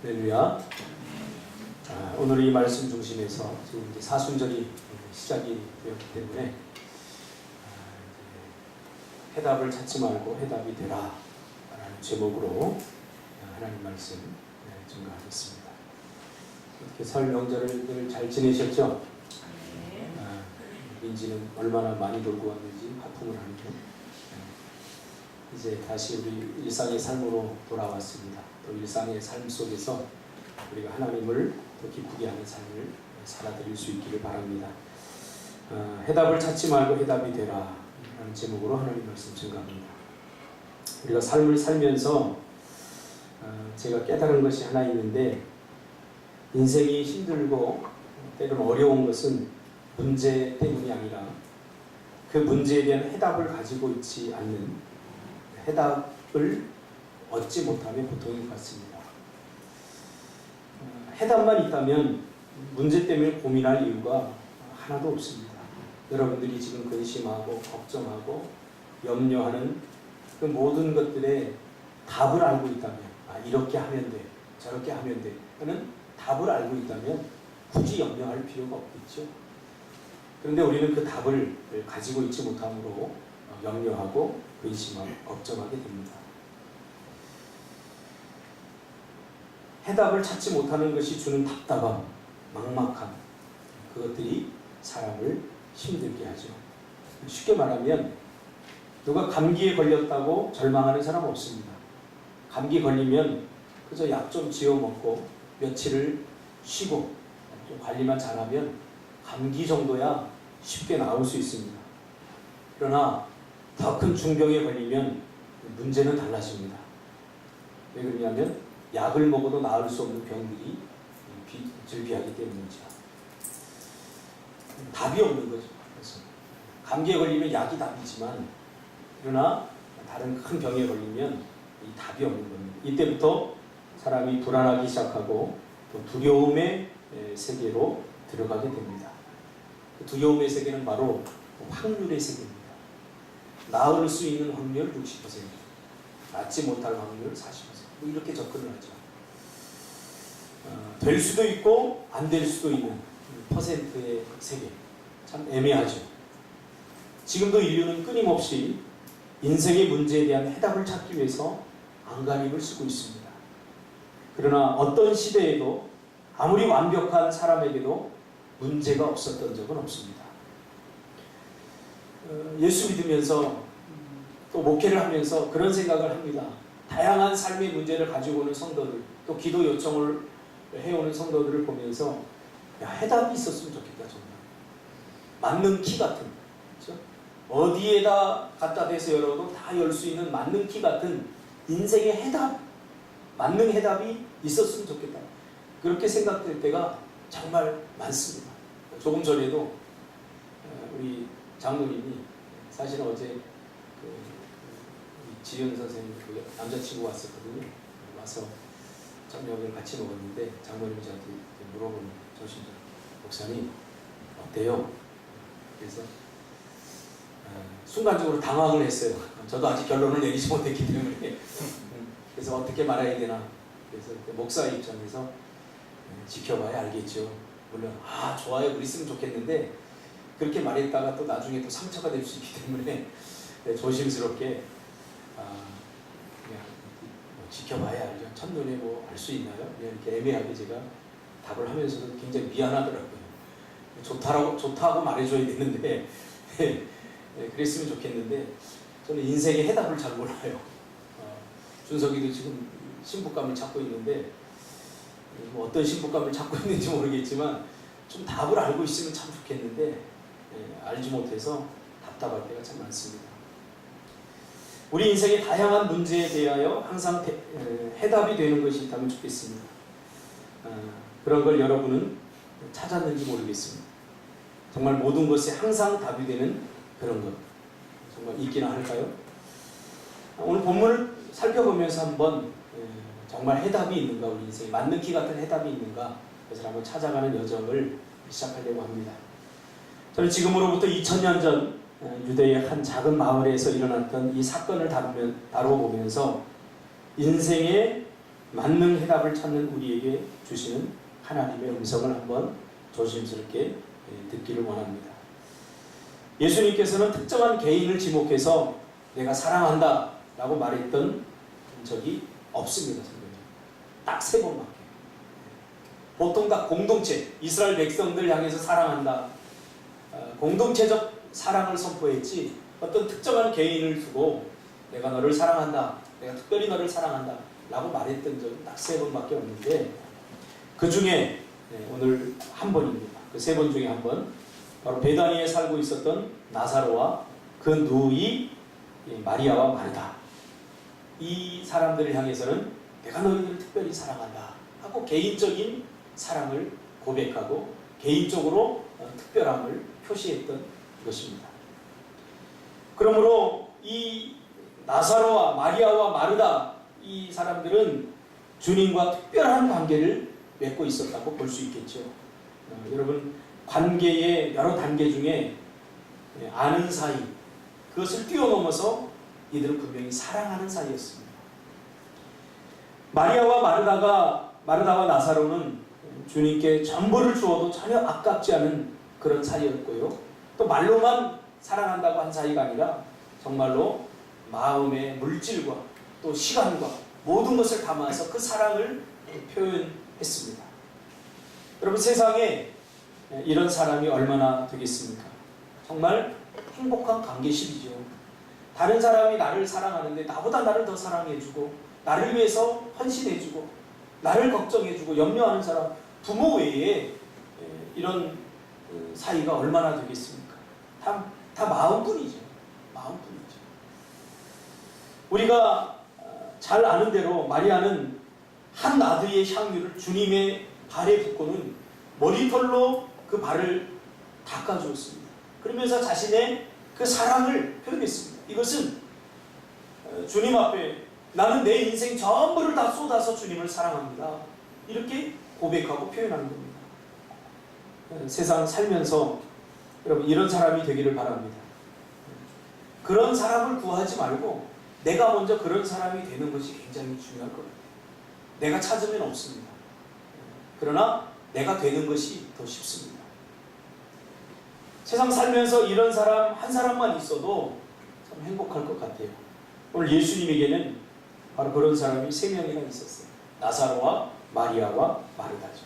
할렐루야. 오늘 이 말씀 중심에서 지금 이제 사순절이 시작이 되었기 때문에 해답을 찾지 말고 해답이 되라 라는 제목으로 하나님 말씀 증거하겠습니다. 어떻게 설 명절을 잘 지내셨죠? 민지는 얼마나 많이 놀고 왔는지 하품을 하는데 이제 다시 우리 일상의 삶으로 돌아왔습니다. 또 일상의 삶 속에서 우리가 하나님을 더 기쁘게 하는 삶을 살아드릴 수 있기를 바랍니다. 해답을 찾지 말고 해답이 되라 라는 제목으로 하나님 말씀 증거합니다. 우리가 삶을 살면서 제가 깨달은 것이 하나 있는데, 인생이 힘들고 때로는 어려운 것은 문제 때문이 아니라 그 문제에 대한 해답을 가지고 있지 않는, 해답을 얻지 못함의 고통인 것 같습니다. 해답만 있다면 문제 때문에 고민할 이유가 하나도 없습니다. 여러분들이 지금 근심하고 걱정하고 염려하는 그 모든 것들의 답을 알고 있다면, 이렇게 하면 돼, 저렇게 하면 돼 하는 답을 알고 있다면 굳이 염려할 필요가 없겠죠. 그런데 우리는 그 답을 가지고 있지 못함으로 염려하고 근심하고 걱정하게 됩니다. 해답을 찾지 못하는 것이 주는 답답함, 막막함, 그것들이 사람을 힘들게 하죠. 쉽게 말하면 누가 감기에 걸렸다고 절망하는 사람 없습니다. 감기 걸리면 그저 약 좀 지어 먹고 며칠을 쉬고 좀 관리만 잘하면 감기 정도야 쉽게 나을 수 있습니다. 그러나 더 큰 중병에 걸리면 문제는 달라집니다. 왜 그러냐면 약을 먹어도 나을 수 없는 병들이 즐비하기 때문이죠. 답이 없는 거죠. 그래서 감기에 걸리면 약이 답이지만, 그러나 다른 큰 병에 걸리면 이 답이 없는 겁니다. 이때부터 사람이 불안하기 시작하고 또 두려움의 세계로 들어가게 됩니다. 그 두려움의 세계는 바로 확률의 세계입니다. 나을 수 있는 확률 60%, 낫지 못할 확률 40%, 뭐 이렇게 접근을 하죠. 될 수도 있고 안 될 수도 있는 퍼센트의 세계, 참 애매하죠. 지금도 인류는 끊임없이 인생의 문제에 대한 해답을 찾기 위해서 안간힘을 쓰고 있습니다. 그러나 어떤 시대에도 아무리 완벽한 사람에게도 문제가 없었던 적은 없습니다. 예수 믿으면서 또 목회를 하면서 그런 생각을 합니다. 다양한 삶의 문제를 가지고 오는 성도들, 또 기도 요청을 해오는 성도들을 보면서 해답이 있었으면 좋겠다. 정말 맞는 키 같은, 그렇죠? 어디에다 갖다 대서 열어도 다 열 수 있는 맞는 키 같은 인생의 해답, 맞는 해답이 있었으면 좋겠다. 그렇게 생각될 때가 정말 많습니다. 조금 전에도 우리 장로님이, 사실은 어제 지은 선생님 남자친구 왔었거든요. 와서 저녁을 같이 먹었는데 장모님이 저한테 물어보는, 조심스럽게, 목사님 어때요? 그래서 순간적으로 당황을 했어요. 저도 아직 결론을 내리지 못했기 때문에. 그래서 어떻게 말해야 되나. 그래서 목사의 입장에서 지켜봐야 알겠죠. 물론 좋아요, 그랬으면 좋겠는데 그렇게 말했다가 또 나중에 또 상처가 될 수 있기 때문에 조심스럽게 그냥 지켜봐야 알죠. 첫눈에 뭐 알 수 있나요? 그냥 이렇게 애매하게 제가 답을 하면서도 굉장히 미안하더라고요. 좋다고 말해줘야 되는데 그랬으면 좋겠는데 저는 인생의 해답을 잘 몰라요. 준석이도 지금 신부감을 찾고 있는데 뭐 어떤 신부감을 찾고 있는지 모르겠지만 좀 답을 알고 있으면 참 좋겠는데 알지 못해서 답답할 때가 참 많습니다. 우리 인생의 다양한 문제에 대하여 항상 해답이 되는 것이 있다면 좋겠습니다. 그런 걸 여러분은 찾았는지 모르겠습니다. 정말 모든 것에 항상 답이 되는 그런 것 정말 있기나 할까요? 오늘 본문을 살펴보면서 한번 정말 해답이 있는가, 우리 인생에 맞는 키 같은 해답이 있는가, 그것을 한번 찾아가는 여정을 시작하려고 합니다. 저는 지금으로부터 2000년 전 유대의 한 작은 마을에서 일어났던 이 사건을 다루어보면서 인생의 맞는 해답을 찾는 우리에게 주시는 하나님의 음성을 한번 조심스럽게 듣기를 원합니다. 예수님께서는 특정한 개인을 지목해서 내가 사랑한다 라고 말했던 적이 없습니다. 딱 3번밖에. 보통 다 공동체, 이스라엘 백성들 향해서 사랑한다, 공동체적 사랑을 선포했지 어떤 특정한 개인을 두고 내가 너를 사랑한다, 내가 특별히 너를 사랑한다 라고 말했던 적은 딱 3번밖에 없는데, 그 중에 오늘 한 번입니다. 그 3번 중에 한 번, 바로 베다니에 살고 있었던 나사로와 그 누이 마리아와 마르다, 이 사람들을 향해서는 내가 너희들을 특별히 사랑한다 하고 개인적인 사랑을 고백하고 개인적으로 특별함을 표시했던 것입니다. 그러므로 이 나사로와 마리아와 마르다, 이 사람들은 주님과 특별한 관계를 맺고 있었다고 볼 수 있겠죠. 여러분, 관계의 여러 단계 중에 아는 사이, 그것을 뛰어넘어서 이들은 분명히 사랑하는 사이였습니다. 마리아와 마르다와 나사로는 주님께 전부를 주어도 전혀 아깝지 않은 그런 사이였고요. 또 말로만 사랑한다고 한 사이가 아니라 정말로 마음의 물질과 또 시간과 모든 것을 담아서 그 사랑을 표현했습니다. 여러분, 세상에 이런 사람이 얼마나 되겠습니까? 정말 행복한 관계십이죠. 다른 사람이 나를 사랑하는데 나보다 나를 더 사랑해주고 나를 위해서 헌신해주고 나를 걱정해주고 염려하는 사람, 부모 외에 이런 사이가 얼마나 되겠습니까? 다 마음뿐이죠. 마음뿐이죠. 우리가 잘 아는 대로 마리아는 한 나드의 향유를 주님의 발에 붓고는 머리털로 그 발을 닦아주었습니다. 그러면서 자신의 그 사랑을 표현했습니다. 이것은 주님 앞에 나는 내 인생 전부를 다 쏟아서 주님을 사랑합니다, 이렇게 고백하고 표현하는 겁니다. 세상 살면서 여러분, 이런 사람이 되기를 바랍니다. 그런 사람을 구하지 말고 내가 먼저 그런 사람이 되는 것이 굉장히 중요할 것 같아요. 내가 찾으면 없습니다. 그러나 내가 되는 것이 더 쉽습니다. 세상 살면서 이런 사람 한 사람만 있어도 참 행복할 것 같아요. 오늘 예수님에게는 바로 그런 사람이 3명이나 있었어요. 나사로와 마리아와 마르다죠.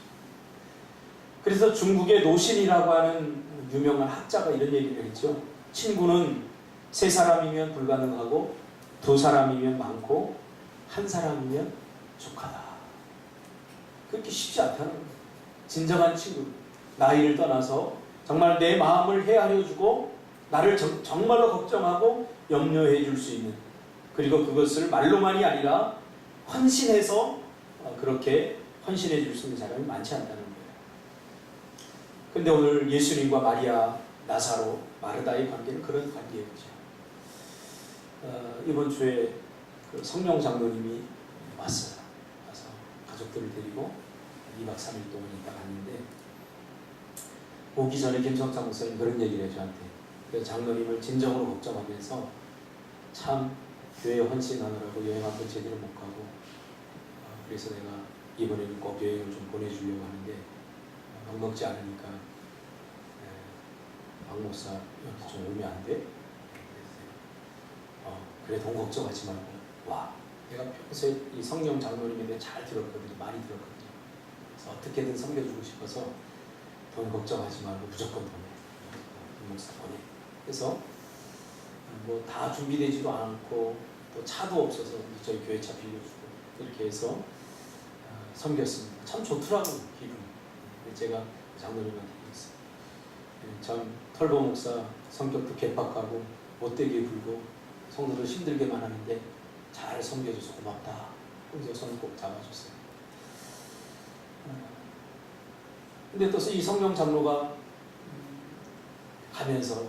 그래서 중국의 노신이라고 하는 유명한 학자가 이런 얘기를 했죠. 친구는 3사람이면 불가능하고 2사람이면 많고 1사람이면 족하다. 그렇게 쉽지 않다는 거예요. 진정한 친구, 나이를 떠나서 정말 내 마음을 헤아려주고 나를 정말로 걱정하고 염려해 줄 수 있는, 그리고 그것을 말로만이 아니라 헌신해서 그렇게 헌신해 줄 수 있는 사람이 많지 않다는 거예요. 그런데 오늘 예수님과 마리아, 나사로, 마르다의 관계는 그런 관계였죠. 이번 주에 그 성령 장로님이 왔어요. 와서 가족들을 데리고 2박 3일 동안 있다 갔는데, 오기 전에 김성찬 목사님 그런 얘기를 해요, 저한테. 그래서 장로님을 진정으로 걱정하면서 참 교회 헌신하느라고 여행 한번 제대로 못 가고, 그래서 내가 이번에는 꼭 여행을 좀 보내주려고 하는데 넉넉지 않으니까 박 목사 여기 좀 오면 안 돼? 그래, 돈 걱정하지 말고 와. 내가 평소에 이 성령 장로님에 대해 잘 들었거든요. 많이 들었거든요. 그래서 어떻게든 섬겨주고 싶어서 돈 걱정하지 말고 무조건 보내. 박 목사 보내. 그래서 뭐 다 준비되지도 않고 또 차도 없어서 저희 교회 차 빌려주고 이렇게 해서 섬겼습니다. 참 좋더라고요, 기분이. 제가 장로님한테 얘기했어요. 참 털보 목사 성격도 개박하고 못되게 굴고 성도들 힘들게만 하는데 잘 섬겨줘서 고맙다. 그래서 손을 꼭 잡아줬어요. 근데 또 이 성령 장로가 가면서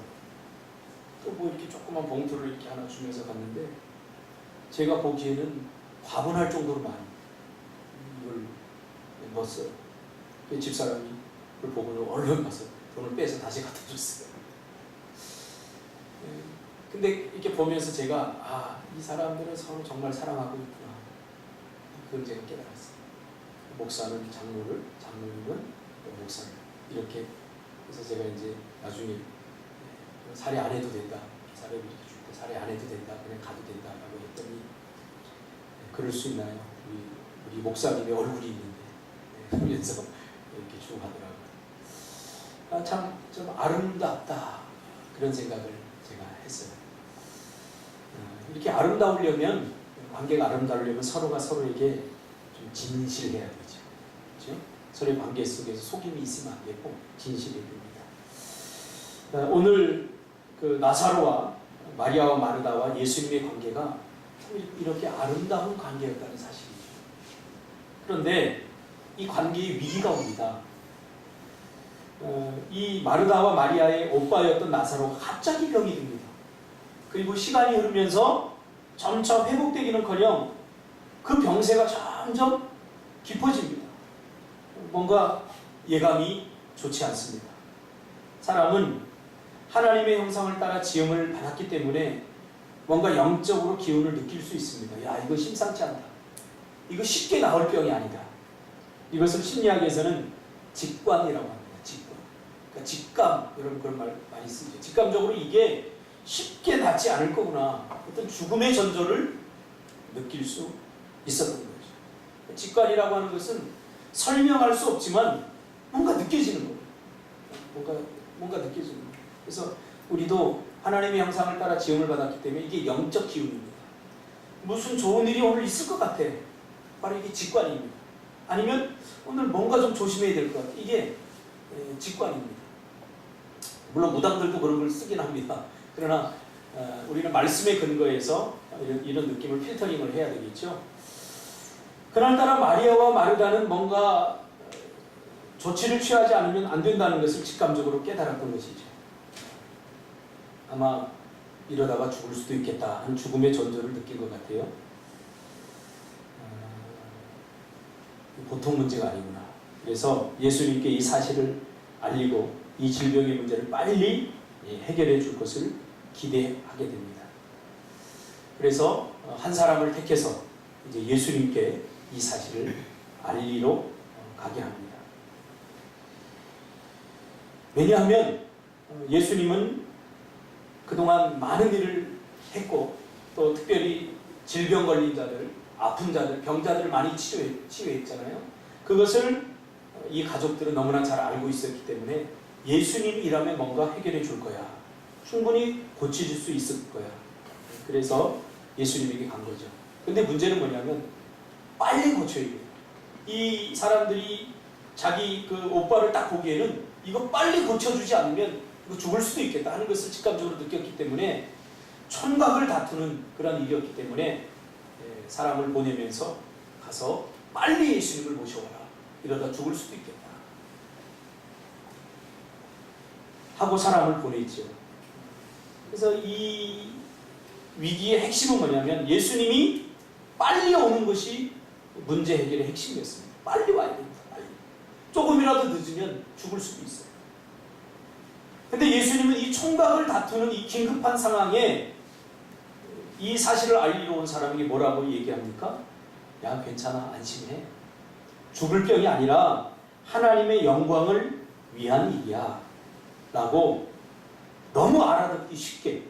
또 뭐 이렇게 조그만 봉투를 이렇게 하나 주면서 갔는데, 제가 보기에는 과분할 정도로 많이 이걸 넣었어요. 집사람이 그걸 보고 얼른 가서 돈을 빼서 다시 갖다 줬어요. 근데 이렇게 보면서 제가 이 사람들은 서로 정말 사랑하고 있구나. 그걸 제가 깨달았어요. 목사는 장로를, 장로님은 목사를 이렇게. 그래서 제가 이제 나중에 살해 안 해도 된다, 살해 이렇게 죽고 살해 안 해도 된다, 그냥 가도 된다라고 했더니 그럴 수 있나요? 우리 목사님의 얼굴이 있는데 그러면서 이렇게 쭉 하더라고요. 참 좀 아름답다 그런 생각을 제가 했어요. 이렇게 아름다우려면, 관계가 아름다우려면 서로가 서로에게 좀 진실해야 되죠. 그렇죠? 서로의 관계 속에서 속임이 있으면 안 되고 진실해야 됩니다. 오늘 그 나사로와 마리아와 마르다와 예수님의 관계가 참 이렇게 아름다운 관계였다는 사실이죠. 그런데 이 관계에 위기가 옵니다. 이 마르다와 마리아의 오빠였던 나사로가 갑자기 병이 듭니다. 그리고 시간이 흐르면서 점점 회복되기는커녕 그 병세가 점점 깊어집니다. 뭔가 예감이 좋지 않습니다. 사람은 하나님의 형상을 따라 지음을 받았기 때문에 뭔가 영적으로 기운을 느낄 수 있습니다. 야, 이거 심상치 않다. 이거 쉽게 나을 병이 아니다. 이것을 심리학에서는 직관이라고 합니다. 직관. 그러니까 직감, 여러분 그런 말 많이 쓰죠. 직감적으로 이게 쉽게 낫지 않을 거구나. 어떤 죽음의 전조를 느낄 수 있었던 거죠. 직관이라고 하는 것은 설명할 수 없지만 뭔가 느껴지는 거예요. 뭔가 느껴지는 거예요. 그래서 우리도 하나님의 형상을 따라 지음을 받았기 때문에 이게 영적 기운입니다. 무슨 좋은 일이 오늘 있을 것 같아. 바로 이게 직관입니다. 아니면 오늘 뭔가 좀 조심해야 될 것 같아. 이게 직관입니다. 물론 무당들도 그런 걸 쓰긴 합니다. 그러나 우리는 말씀의 근거에서 이런 느낌을 필터링을 해야 되겠죠. 그날따라 마리아와 마르다는 뭔가 조치를 취하지 않으면 안 된다는 것을 직감적으로 깨달았던 것이죠. 아마 이러다가 죽을 수도 있겠다 하는 죽음의 전조를 느낀 것 같아요. 보통 문제가 아니구나. 그래서 예수님께 이 사실을 알리고 이 질병의 문제를 빨리 해결해 줄 것을 기대하게 됩니다. 그래서 한 사람을 택해서 이제 예수님께 이 사실을 알리러 가게 합니다. 왜냐하면 예수님은 그동안 많은 일을 했고 또 특별히 질병 걸린 자들, 아픈 자들, 병자들을 많이 치유했잖아요. 그것을 이 가족들은 너무나 잘 알고 있었기 때문에 예수님이라면 뭔가 해결해 줄 거야. 충분히 고쳐줄 수 있을 거야. 그래서 예수님에게 간 거죠. 근데 문제는 뭐냐면 빨리 고쳐야 돼요. 이 사람들이 자기 그 오빠를 딱 보기에는 이거 빨리 고쳐주지 않으면 이거 죽을 수도 있겠다 하는 것을 직감적으로 느꼈기 때문에 촌각을 다투는 그런 일이었기 때문에 사람을 보내면서 가서 빨리 예수님을 모셔와라. 이러다 죽을 수도 있겠다 하고 사람을 보내죠. 그래서 이 위기의 핵심은 뭐냐면 예수님이 빨리 오는 것이 문제 해결의 핵심이었습니다. 빨리 와야 됩니다. 빨리. 조금이라도 늦으면 죽을 수도 있어요. 근데 예수님은 이 총각을 다투는 이 긴급한 상황에 이 사실을 알리러 온 사람에게 뭐라고 얘기합니까? 야, 괜찮아. 안심해. 죽을 병이 아니라 하나님의 영광을 위한 일이야. 라고 너무 알아듣기 쉽게,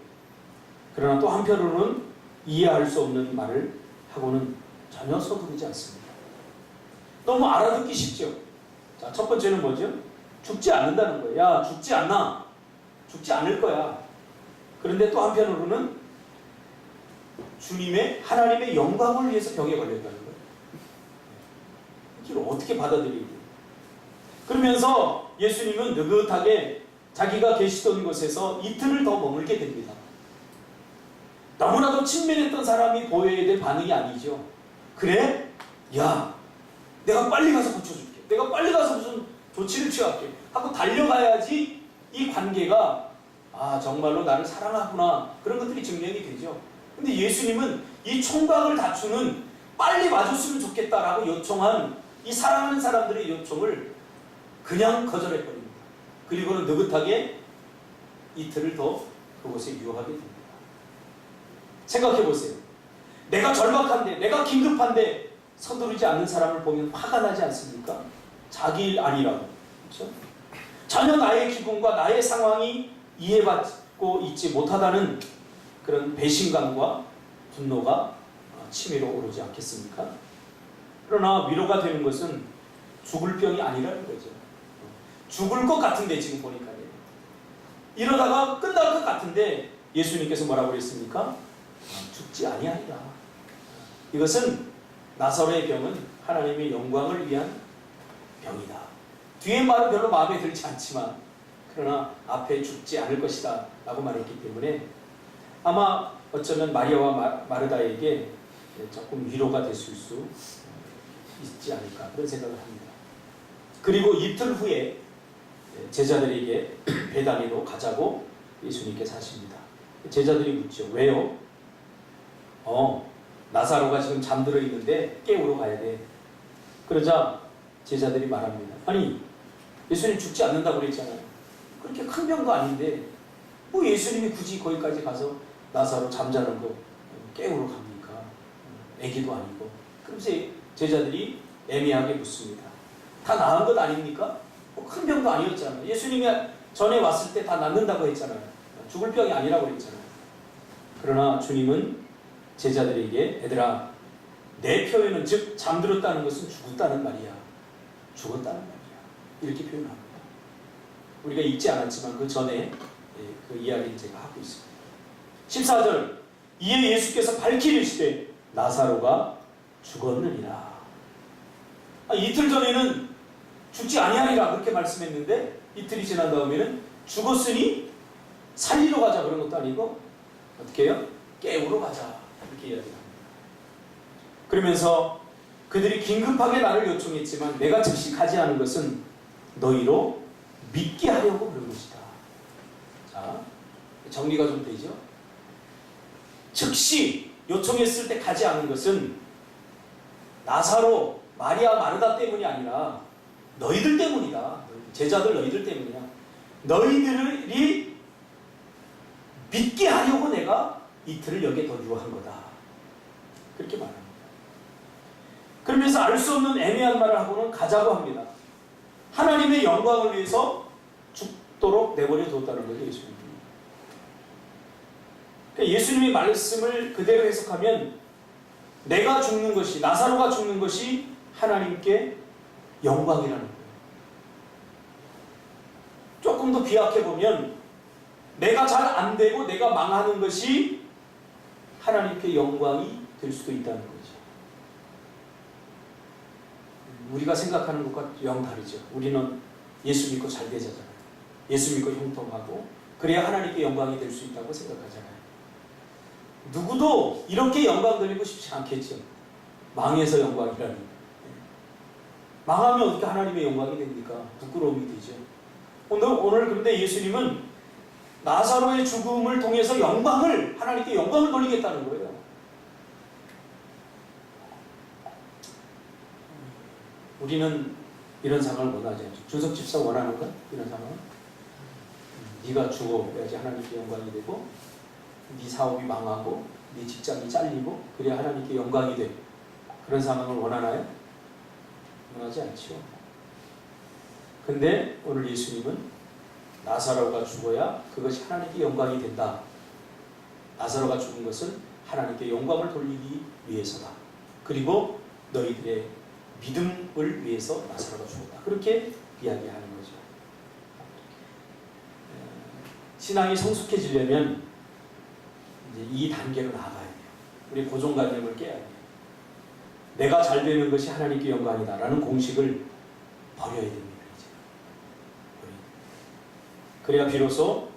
그러나 또 한편으로는 이해할 수 없는 말을 하고는 전혀 서두르지 않습니다. 너무 알아듣기 쉽죠. 자, 첫 번째는 뭐죠? 죽지 않는다는 거예요. 야, 죽지 않나? 죽지 않을 거야. 그런데 또 한편으로는 주님의, 하나님의 영광을 위해서 병에 걸렸다는 거예요. 이걸 어떻게 받아들여야 돼요? 그러면서 예수님은 느긋하게 자기가 계시던 곳에서 이틀을 더 머물게 됩니다. 너무나도 친밀했던 사람이 보여야 될 반응이 아니죠. 그래? 야, 내가 빨리 가서 고쳐줄게. 내가 빨리 가서 무슨 조치를 취할게 하고 달려가야지 이 관계가 정말로 나를 사랑하구나, 그런 것들이 증명이 되죠. 근데 예수님은 이 총각을 다투는 빨리 와줬으면 좋겠다라고 요청한 이 사랑하는 사람들의 요청을 그냥 거절해버립니다. 그리고는 느긋하게 이틀을 더 그곳에 유하게 됩니다. 생각해보세요. 내가 절박한데, 내가 긴급한데 서두르지 않는 사람을 보면 화가 나지 않습니까? 자기 일 아니라고. 그렇죠? 전혀 나의 기분과 나의 상황이 이해받고 있지 못하다는 그런 배신감과 분노가 치밀어 오르지 않겠습니까? 그러나 위로가 되는 것은 죽을 병이 아니라는 거죠. 죽을 것 같은데 지금 보니까요. 이러다가 끝날 것 같은데 예수님께서 뭐라고 그랬습니까? 죽지 아니하리라. 이것은 나사로의 병은 하나님의 영광을 위한 병이다. 뒤에 말은 별로 마음에 들지 않지만 그러나 앞에 죽지 않을 것이다 라고 말했기 때문에 아마 어쩌면 마리아와 마르다에게 조금 위로가 됐을 수 있지 않을까 그런 생각을 합니다. 그리고 이틀 후에 제자들에게 베다니로 가자고 예수님께서 하십니다. 제자들이 묻죠. 왜요? 나사로가 지금 잠들어 있는데 깨우러 가야 돼. 그러자 제자들이 말합니다. 아니 예수님 죽지 않는다고 그랬잖아요. 그렇게 큰 병도 아닌데 뭐 예수님이 굳이 거기까지 가서 나사로 잠자는 거 깨우러 갑니까? 애기도 아니고. 그러면서 제자들이 애매하게 묻습니다. 다 나은 것 아닙니까? 뭐 큰 병도 아니었잖아요. 예수님이 전에 왔을 때 다 낫는다고 했잖아요. 죽을 병이 아니라고 했잖아요. 그러나 주님은 제자들에게 얘들아 내 표현은 즉 잠들었다는 것은 죽었다는 말이야. 죽었다는 말이야. 이렇게 표현합니다. 우리가 읽지 않았지만 그 전에 그 이야기를 제가 하고 있습니다. 14절 이에 예수께서 밝히 이르시되 나사로가 죽었느니라. 이틀 전에는 죽지 아니하리라 그렇게 말씀했는데 이틀이 지난 다음에는 죽었으니 살리러 가자 그런 것도 아니고 어떻게 해요? 깨우러 가자 이렇게 이야기합니다. 그러면서 그들이 긴급하게 나를 요청했지만 내가 즉시 가지 않은 것은 너희로 믿게 하려고 그런 것이다. 자, 정리가 좀 되죠? 즉시 요청했을 때 가지 않은 것은 나사로, 마리아, 마르다 때문이 아니라 너희들 때문이다. 제자들 너희들 때문이야. 너희들이 믿게 하려고 내가 이틀을 여기에 더 유한 거다. 그렇게 말합니다. 그러면서 알 수 없는 애매한 말을 하고는 가자고 합니다. 하나님의 영광을 위해서 죽도록 내버려 뒀다는 거죠. 예수님이. 그러니까 예수님의 말씀을 그대로 해석하면 내가 죽는 것이, 나사로가 죽는 것이 하나님께 영광이라는 거예요. 조금 더 비약해보면 내가 잘 안 되고 내가 망하는 것이 하나님께 영광이 될 수도 있다는 거죠. 우리가 생각하는 것과 영 다르죠. 우리는 예수 믿고 잘 되잖아요. 예수 믿고 형통하고 그래야 하나님께 영광이 될 수 있다고 생각하잖아요. 누구도 이렇게 영광 돌리고 싶지 않겠죠. 망해서 영광이라니. 망하면 어떻게 하나님의 영광이 됩니까? 부끄러움이 되죠. 오늘 그런데 예수님은 나사로의 죽음을 통해서 영광을, 하나님께 영광을 돌리겠다는 거예요. 우리는 이런 상황을 원하지 않죠. 준석 집사 원하는가? 이런 상황? 네가 죽어야지 하나님께 영광이 되고 네 사업이 망하고 네 직장이 잘리고 그래야 하나님께 영광이 돼. 그런 상황을 원하나요? 원하지 않죠. 근데 오늘 예수님은 나사로가 죽어야 그것이 하나님께 영광이 된다. 나사로가 죽은 것은 하나님께 영광을 돌리기 위해서다. 그리고 너희들의 믿음을 위해서 나사로가 죽었다. 그렇게 이야기하는 거죠. 신앙이 성숙해지려면 이제 이 단계로 나아가야 돼요. 우리 고정관념을 깨야 돼요. 내가 잘 되는 것이 하나님께 영광이다 라는 공식을 버려야 됩니다. 이제. 그래야 비로소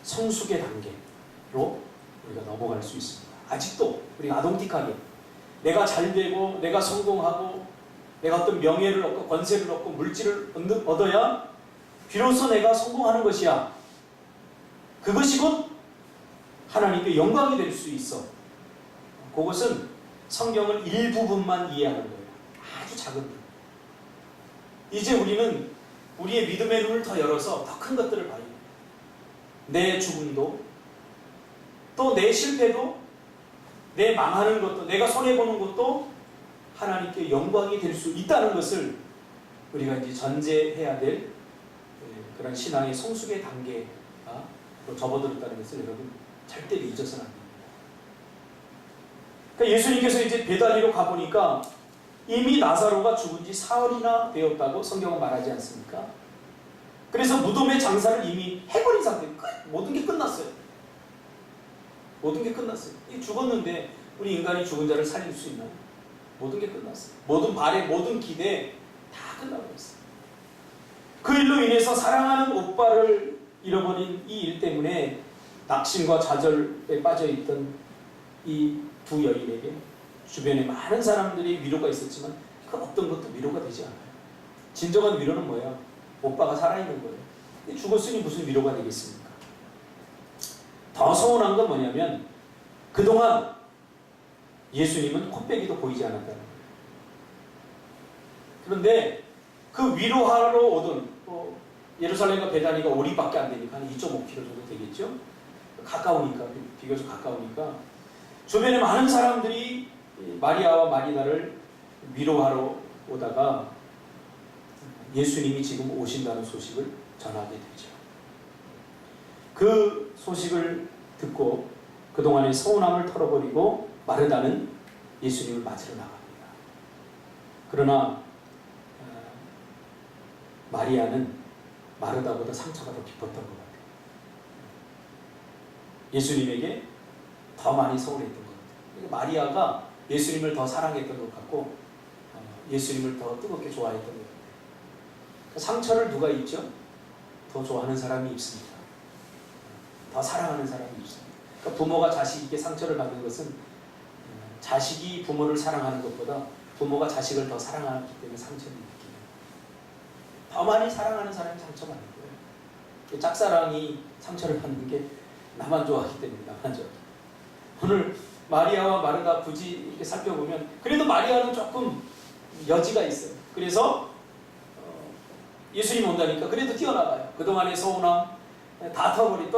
성숙의 단계로 우리가 넘어갈 수 있습니다. 아직도 우리가 아동틱하게 내가 잘 되고 내가 성공하고 내가 어떤 명예를 얻고 권세를 얻고 물질을 얻어야 비로소 내가 성공하는 것이야. 그것이 곧 하나님께 영광이 될 수 있어. 그것은 성경을 일부분만 이해하는 거예요. 아주 작은 부분. 이제 우리는 우리의 믿음의 눈을 더 열어서 더 큰 것들을 봐요. 내 죽음도 또 내 실패도 내 망하는 것도 내가 손해보는 것도 하나님께 영광이 될 수 있다는 것을 우리가 이제 전제해야 될 그런 신앙의 성숙의 단계가 접어들었다는 것을 여러분 절대로 잊어서는 안 됩니다. 그러니까 예수님께서 이제 베다니로 가보니까 이미 나사로가 죽은 지 사흘이나 되었다고 성경은 말하지 않습니까? 그래서 무덤의 장사를 이미 해버린 상태, 모든 게 끝났어요. 모든 게 끝났어요. 죽었는데 우리 인간이 죽은 자를 살릴 수 있나요? 모든 게 끝났어요. 모든 바램, 모든 기대 다 끝나버렸어요. 그 일로 인해서 사랑하는 오빠를 잃어버린 이 일 때문에 낙심과 좌절에 빠져있던 이 두 여인에게 주변에 많은 사람들이 위로가 있었지만 그 어떤 것도 위로가 되지 않아요. 진정한 위로는 뭐예요? 오빠가 살아있는 거예요. 죽었으니 무슨 위로가 되겠습니까? 더 서운한 건 뭐냐면 그동안 예수님은 코빼기도 보이지 않았다는 거예요. 그런데 그 위로하러 오던 예루살렘과 베다니가 오리밖에 안 되니까 한 2.5km 정도 되겠죠? 가까우니까, 비교적 가까우니까 주변에 많은 사람들이 마리아와 마리다를 위로하러 오다가 예수님이 지금 오신다는 소식을 전하게 되죠. 그 소식을 듣고 그동안의 서운함을 털어버리고 마르다는 예수님을 맞으러 나갑니다. 그러나 마리아는 마르다보다 상처가 더 깊었던 것 같아요. 예수님에게 더 많이 서운했던 것 같아요. 그러니까 마리아가 예수님을 더 사랑했던 것 같고 예수님을 더 뜨겁게 좋아했던 것 같아요. 그러니까 상처를 누가 입죠? 더 좋아하는 사람이 입습니다. 더 사랑하는 사람이 입습니다. 그러니까 부모가 자식에게 상처를 받는 것은 자식이 부모를 사랑하는 것보다 부모가 자식을 더 사랑하기 때문에 상처를 느끼는, 더 많이 사랑하는 사람이 상처받는 거예요. 짝사랑이 상처를 받는 게 나만 좋아하기 때문에 나만 좋아하기. 오늘 마리아와 마르다 굳이 이렇게 살펴보면 그래도 마리아는 조금 여지가 있어요. 그래서 예수님 온다니까 그래도 뛰어나가요. 그동안의 서운함 다 터버리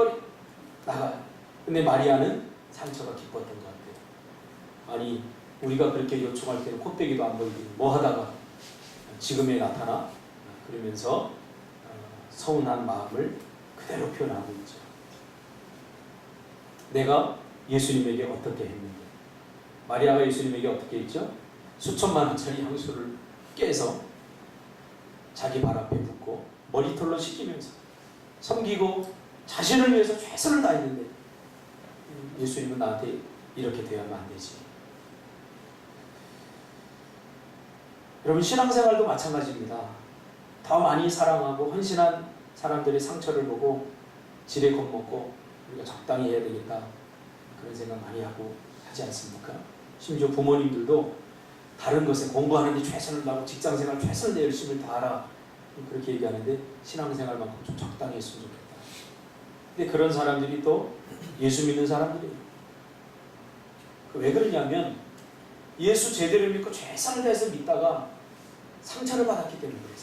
나가요. 근데 마리아는 상처가 깊었던 것 같아요. 아니 우리가 그렇게 요청할 때는 코빼기도 안 보이고 뭐 하다가 지금에 나타나? 그러면서 서운한 마음을 그대로 표현하고 있죠. 내가 예수님에게 어떻게 했는데, 마리아가 예수님에게 어떻게 했죠? 수천만 원짜리 향수를 깨서 자기 발 앞에 붓고 머리털로 씻기면서 섬기고 자신을 위해서 최선을 다했는데 예수님은 나한테 이렇게 대하면 안 되지. 여러분 신앙생활도 마찬가지입니다. 더 많이 사랑하고 헌신한 사람들의 상처를 보고 지레 겁먹고 우리가 적당히 해야 되겠다 그런 생각 많이 하고 하지 않습니까? 심지어 부모님들도 다른 것에 공부하는 데 최선을 다하고 직장생활 최선을 내 열심히 다하라 그렇게 얘기하는데 신앙생활만큼 좀 적당히 했으면 좋겠다. 근데 그런 사람들이 또 예수 믿는 사람들이에요. 왜 그러냐면 예수 제대로 믿고 최선을 다해서 믿다가 상처를 받았기 때문에 그래요.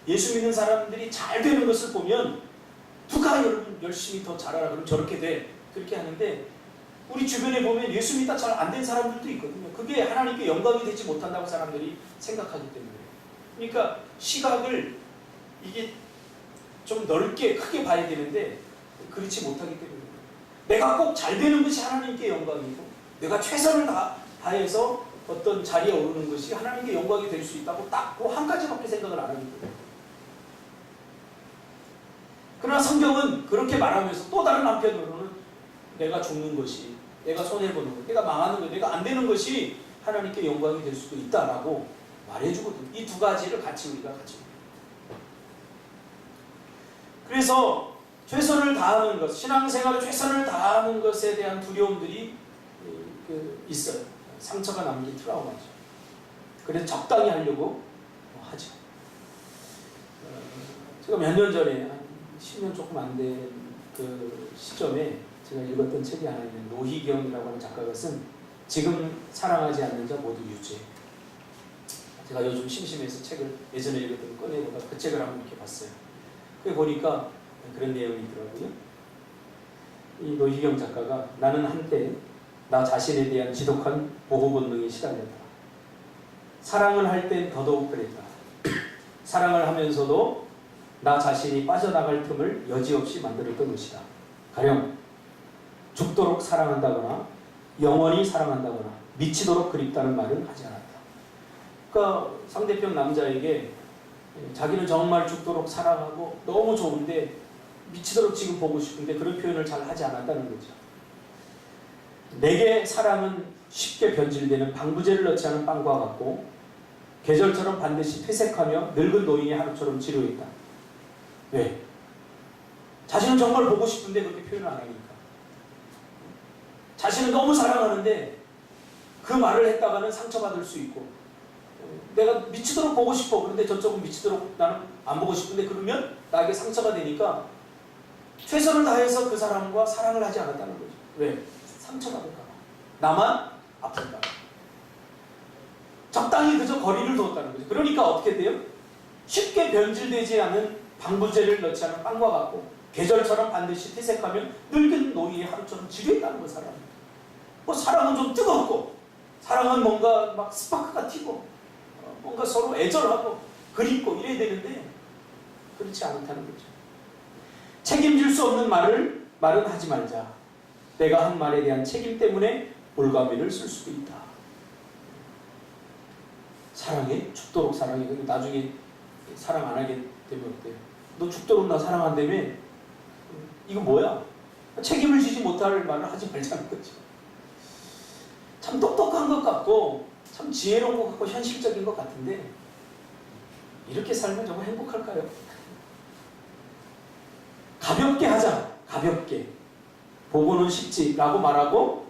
예수 믿는 사람들이 잘 되는 것을 보면 누가 여러분 열심히 더 잘하라 그러면 저렇게 돼 그렇게 하는데 우리 주변에 보면 예수 믿다 잘 안 된 사람들도 있거든요. 그게 하나님께 영광이 되지 못한다고 사람들이 생각하기 때문에. 그러니까 시각을 이게 좀 넓게 크게 봐야 되는데 그렇지 못하기 때문에 내가 꼭 잘 되는 것이 하나님께 영광이고 내가 최선을 다해서 어떤 자리에 오르는 것이 하나님께 영광이 될 수 있다고 딱 그 한 가지밖에 생각을 안 하는 거예요. 그러나 성경은 그렇게 말하면서 또 다른 한편으로는 내가 죽는 것이, 내가 손해보는 것, 내가 망하는 것, 내가 안 되는 것이 하나님께 영광이 될 수도 있다라고 말해주거든요. 이 두 가지를 같이 우리가 가지고 있습니다. 그래서 최선을 다하는 것, 신앙생활에 최선을 다하는 것에 대한 두려움들이 있어요. 상처가 남긴 트라우마죠. 그래서 적당히 하려고 하죠. 제가 몇 년 전에 한 10년 조금 안 된 그 시점에 제가 읽었던 책이 하나 있는 노희경이라고 하는 작가가 쓴 지금 사랑하지 않는 자 모두 유죄. 제가 요즘 심심해서 책을 예전에 읽었던 거 꺼내보다 그 책을 한번 이렇게 봤어요. 그게 보니까 그런 내용이 있더라고요. 이 노희경 작가가 나는 한때 나 자신에 대한 지독한 보호 본능에 시달렸다. 사랑을 할 땐 더더욱 그랬다. 사랑을 하면서도 나 자신이 빠져나갈 틈을 여지없이 만들었던 것이다. 가령 죽도록 사랑한다거나 영원히 사랑한다거나 미치도록 그립다는 말은 하지 않았다. 그러니까 상대편 남자에게 자기는 정말 죽도록 사랑하고 너무 좋은데 미치도록 지금 보고 싶은데 그런 표현을 잘 하지 않았다는 거죠. 내게 사랑은 쉽게 변질되는 방부제를 넣지 않은 빵과 같고 계절처럼 반드시 퇴색하며 늙은 노인의 하루처럼 지루했다. 왜? 자신은 정말 보고 싶은데 그렇게 표현을 안 하니까. 자신은 너무 사랑하는데 그 말을 했다가는 상처받을 수 있고, 내가 미치도록 보고 싶어. 그런데 저쪽은 미치도록 나는 안 보고 싶은데 그러면 나에게 상처가 되니까 최선을 다해서 그 사람과 사랑을 하지 않았다는 거죠. 왜? 상처받을까 봐. 나만 아플까 봐. 적당히 그저 거리를 두었다는 거죠. 그러니까 어떻게 돼요? 쉽게 변질되지 않은 방부제를 넣지 않은 빵과 같고 계절처럼 반드시 퇴색하면 늙은 노인의 하루처럼 지루했다는 거. 사람은 뭐 사랑은 좀 뜨겁고 사랑은 뭔가 막 스파크가 튀고 뭔가 서로 애절하고 그립고 이래야 되는데 그렇지 않다는 거죠. 책임질 수 없는 말은 하지 말자. 내가 한 말에 대한 책임 때문에 올가미를 쓸 수도 있다. 사랑해? 죽도록 사랑해. 근데 나중에 사랑 안 하게 되면 어때요? 너 죽도록 나 사랑한다며? 이거 뭐야? 책임을 지지 못할 말을 하지 말자는 거죠. 참 똑똑한 것 같고 참 지혜로운 것 같고 현실적인 것 같은데 이렇게 살면 정말 행복할까요? 가볍게 하자. 가볍게. 보고는 쉽지 라고 말하고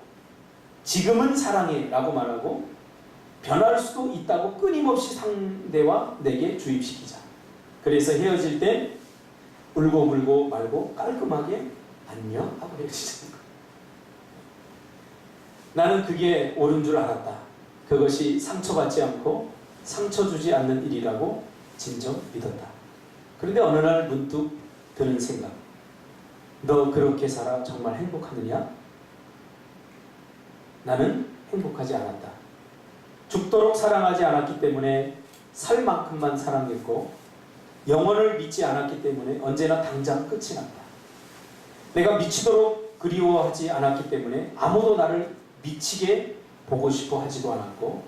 지금은 사랑해 라고 말하고 변할 수도 있다고 끊임없이 상대와 내게 주입시키자. 그래서 헤어질 때 울고불고 말고 깔끔하게 안녕 하고 헤어지자는 거예요. 나는 그게 옳은 줄 알았다. 그것이 상처받지 않고 상처 주지 않는 일이라고 진정 믿었다. 그런데 어느 날 문득 드는 생각. 너 그렇게 살아 정말 행복하느냐? 나는 행복하지 않았다. 죽도록 사랑하지 않았기 때문에 살 만큼만 사랑했고 영원을 믿지 않았기 때문에 언제나 당장 끝이 났다. 내가 미치도록 그리워하지 않았기 때문에 아무도 나를 미치게 보고 싶어 하지도 않았고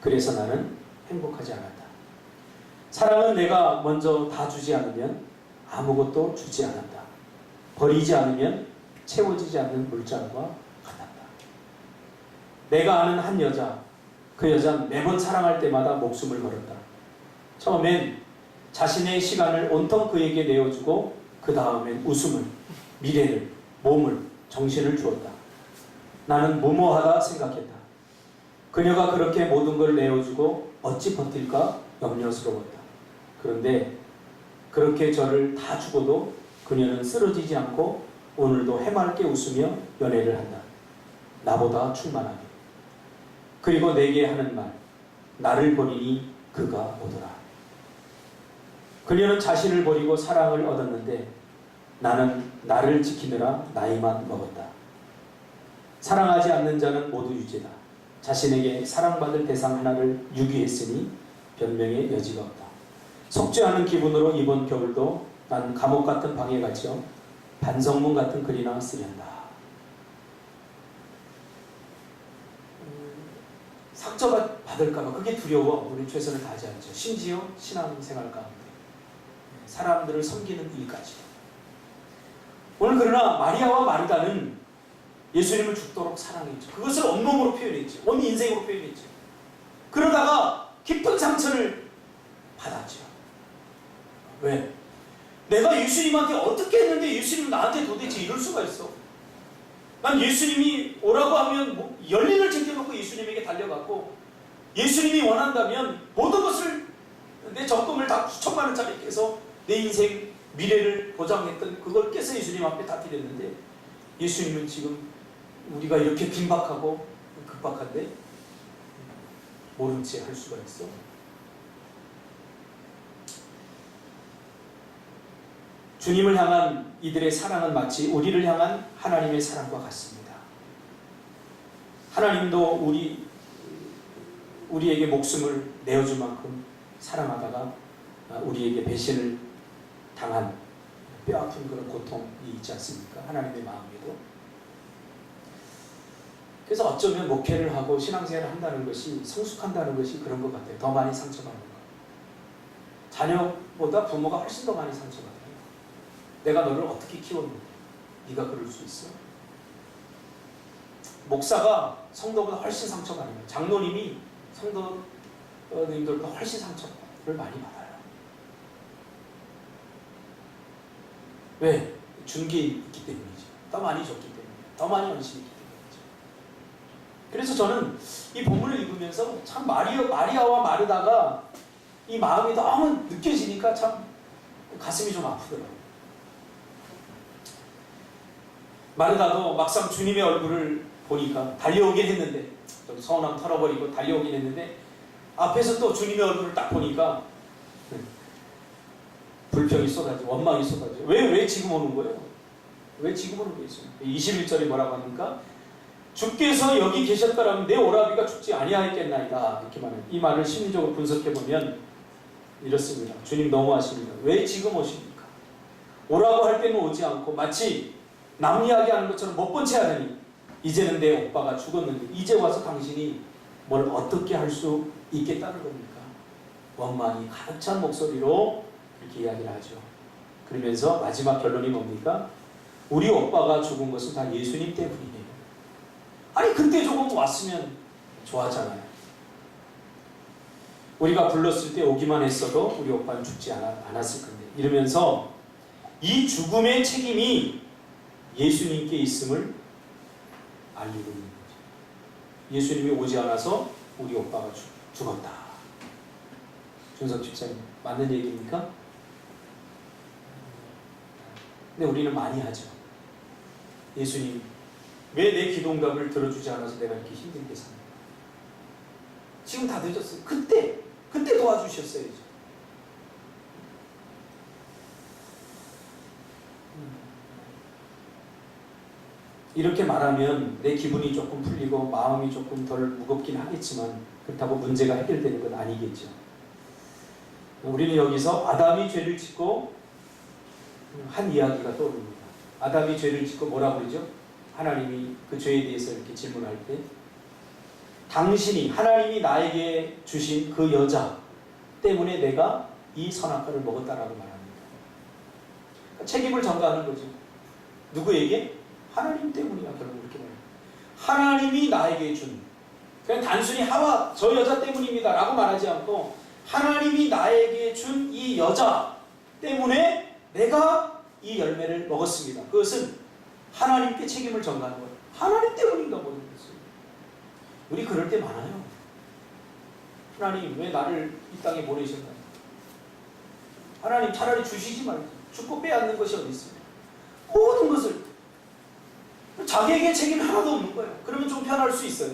그래서 나는 행복하지 않았다. 사랑은 내가 먼저 다 주지 않으면 아무것도 주지 않았다. 버리지 않으면 채워지지 않는 물장과 같았다. 내가 아는 한 여자, 그 여자는 매번 사랑할 때마다 목숨을 걸었다. 처음엔 자신의 시간을 온통 그에게 내어주고 그 다음엔 웃음을, 미래를, 몸을, 정신을 주었다. 나는 무모하다 생각했다. 그녀가 그렇게 모든 걸 내어주고 어찌 버틸까 염려스러웠다. 그런데 그렇게 저를 다 주고도 그녀는 쓰러지지 않고 오늘도 해맑게 웃으며 연애를 한다. 나보다 충만하게. 그리고 내게 하는 말, 나를 버리니 그가 오더라. 그녀는 자신을 버리고 사랑을 얻었는데 나는 나를 지키느라 나이만 먹었다. 사랑하지 않는 자는 모두 유죄다. 자신에게 사랑받을 대상 하나를 유기했으니 변명의 여지가 없다. 속지 않은 기분으로 이번 겨울도 난 감옥 같은 방에 갇혀 반성문 같은 글이나 쓰련다. 상처받을까봐 그게 두려워 우리 최선을 다하지 않죠. 심지어 신앙생활 가운데 사람들을 섬기는 일까지도. 오늘 그러나 마리아와 마르다는 예수님을 죽도록 사랑했죠. 그것을 온몸으로 표현했죠. 온 인생으로 표현했죠. 그러다가 깊은 상처를 받았죠. 왜? 내가 예수님한테 어떻게 했는데 예수님은 나한테 도대체 이럴 수가 있어. 난 예수님이 오라고 하면 뭐 열린을 챙겨놓고 예수님에게 달려갔고 예수님이 원한다면 모든 것을 내 적금을 다 수천만 원짜리 깨서 내 인생 미래를 보장했던 그걸 깨서 예수님 앞에 다 드렸는데 예수님은 지금 우리가 이렇게 긴박하고 급박한데 모른 채 할 수가 있어. 주님을 향한 이들의 사랑은 마치 우리를 향한 하나님의 사랑과 같습니다. 하나님도 우리에게 목숨을 내어줄 만큼 사랑하다가 우리에게 배신을 당한 뼈아픈 그런 고통이 있지 않습니까? 하나님의 마음에도. 그래서 어쩌면 목회를 하고 신앙생활을 한다는 것이, 성숙한다는 것이 그런 것 같아요. 더 많이 상처받는 것. 자녀보다 부모가 훨씬 더 많이 상처받아요. 내가 너를 어떻게 키웠는데 네가 그럴 수 있어? 목사가 성도보다 훨씬 상처받는 거예요. 장로님이 성도님들보다 훨씬 상처를 많이 받아요. 왜? 준 게 있기 때문이죠. 더 많이 줬기 때문에. 더 많이 헌신이 있기 때문이죠. 그래서 저는 이 본문을 읽으면서 참 마리아와 마르다가 이 마음이 너무 느껴지니까 참 가슴이 좀 아프더라고요. 마르다도 막상 주님의 얼굴을 보니까 달려오긴 했는데, 좀 서운함 털어버리고 달려오긴 했는데, 앞에서 또 주님의 얼굴을 딱 보니까 불평이 쏟아져, 원망이 쏟아져. 왜 지금 오는 거예요? 왜 지금 오는 거예요? 21절에 뭐라고 합니까? 주께서 여기 계셨더라면 내 오라비가 죽지 아니하였겠나이다. 이렇게 말해요. 이 말을 심리적으로 분석해보면 이렇습니다. 주님 너무하십니다. 왜 지금 오십니까? 오라고 할 때는 오지 않고 마치 남 이야기하는 것처럼 못 본 채 하더니 이제는 내 오빠가 죽었는데 이제 와서 당신이 뭘 어떻게 할 수 있겠다는 겁니까? 원망이 가득 찬 목소리로 이렇게 이야기를 하죠. 그러면서 마지막 결론이 뭡니까? 우리 오빠가 죽은 것은 다 예수님 때문이에요. 아니 그때 조금 왔으면 좋았잖아요. 우리가 불렀을 때 오기만 했어도 우리 오빠는 죽지 않았을 건데, 이러면서 이 죽음의 책임이 예수님께 있음을 알리고 있는 거죠. 예수님이 오지 않아서 우리 오빠가 죽었다. 준석 집사님, 맞는 얘기입니까? 근데 우리는 많이 하죠. 예수님, 왜 내 기도응답을 들어주지 않아서 내가 이렇게 힘들게 삽니까? 지금 다 늦었어요. 그때 도와주셨어야죠. 이렇게 말하면 내 기분이 조금 풀리고 마음이 조금 덜 무겁긴 하겠지만 그렇다고 문제가 해결되는 건 아니겠죠. 우리는 여기서 아담이 죄를 짓고 한 이야기가 떠오릅니다. 아담이 죄를 짓고 뭐라고 그러죠? 하나님이 그 죄에 대해서 이렇게 질문할 때, 당신이, 하나님이 나에게 주신 그 여자 때문에 내가 이 선악과를 먹었다라고 말합니다. 그러니까 책임을 전가하는 거죠. 누구에게? 하나님 때문이야. 결국 그렇게 말해요. 하나님이 나에게 준, 그냥 단순히 하와 저 여자 때문입니다 라고 말하지 않고 하나님이 나에게 준 이 여자 때문에 내가 이 열매를 먹었습니다. 그것은 하나님께 책임을 전가하는 거예요. 하나님 때문인가 모르겠어요. 우리 그럴 때 많아요. 하나님 왜 나를 이 땅에 보내셨나요? 하나님 차라리 주시지 말고 죽고 빼앗는 것이 어디 있습니까? 모든 것을 자기에게 책임이 하나도 없는 거예요. 그러면 좀 편할 수 있어요.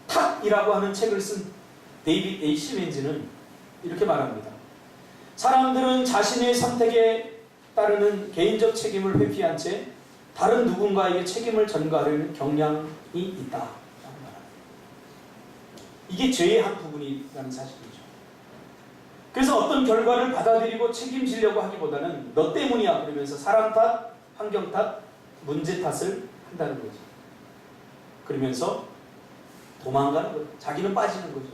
탁이라고 하는 책을 쓴 데이빗 A. 시멘즈는 이렇게 말합니다. 사람들은 자신의 선택에 따르는 개인적 책임을 회피한 채 다른 누군가에게 책임을 전가하려는 경향이 있다. 이게 죄의 한 부분이라는 사실이죠. 그래서 어떤 결과를 받아들이고 책임지려고 하기보다는 너 때문이야 그러면서 사람 탓, 환경 탓, 문제 탓을 한다는 거죠. 그러면서 도망가는 거죠. 자기는 빠지는 거죠.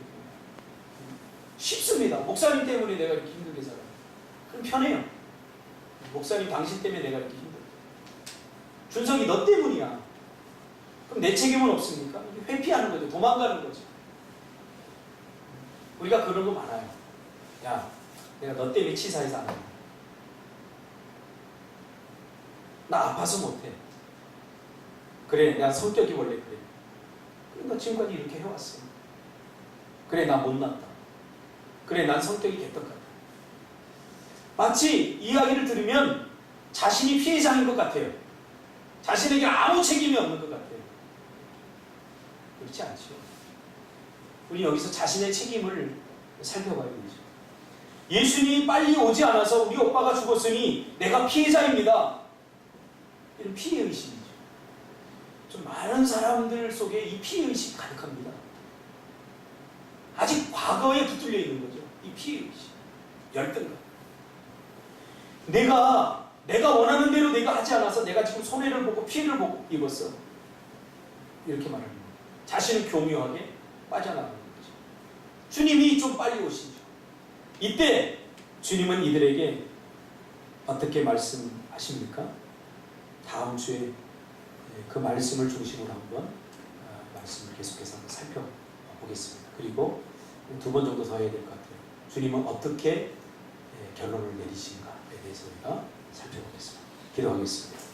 쉽습니다. 목사님 때문에 내가 이렇게 힘들게 살아요. 그럼 편해요. 목사님 당신 때문에 내가 이렇게 힘들어. 준석이 너 때문이야. 그럼 내 책임은 없습니까? 회피하는 거죠. 도망가는 거죠. 우리가 그런 거 많아요. 야, 내가 너 때문에 치사해서 안 해. 나 아파서 못해. 그래, 내가 성격이 원래 그래. 그러니까 지금까지 이렇게 해왔어. 그래, 나 못났다. 그래, 난 성격이 개떡같다. 마치 이야기를 들으면 자신이 피해자인 것 같아요. 자신에게 아무 책임이 없는 것 같아요. 그렇지 않죠. 우리 여기서 자신의 책임을 살펴봐야 되죠. 예수님이 빨리 오지 않아서 우리 오빠가 죽었으니 내가 피해자입니다. 이런 피해의식이죠. 좀 많은 사람들 속에 이 피해의식이 가득합니다. 아직 과거에 붙들려 있는 거죠. 이 피해의식, 열등감. 내가 원하는 대로 내가 하지 않아서 내가 지금 손해를 보고 피해를 보고 입었어. 이렇게 말하는 거예요. 자신을 교묘하게 빠져나가는 거죠. 주님이 좀 빨리 오시죠. 이때 주님은 이들에게 어떻게 말씀하십니까? 다음 주에 그 말씀을 중심으로 한번 말씀을 계속해서 한번 살펴보겠습니다. 그리고 두 번 정도 더 해야 될 것 같아요. 주님은 어떻게 결론을 내리신가에 대해서 우리가 살펴보겠습니다. 기도하겠습니다.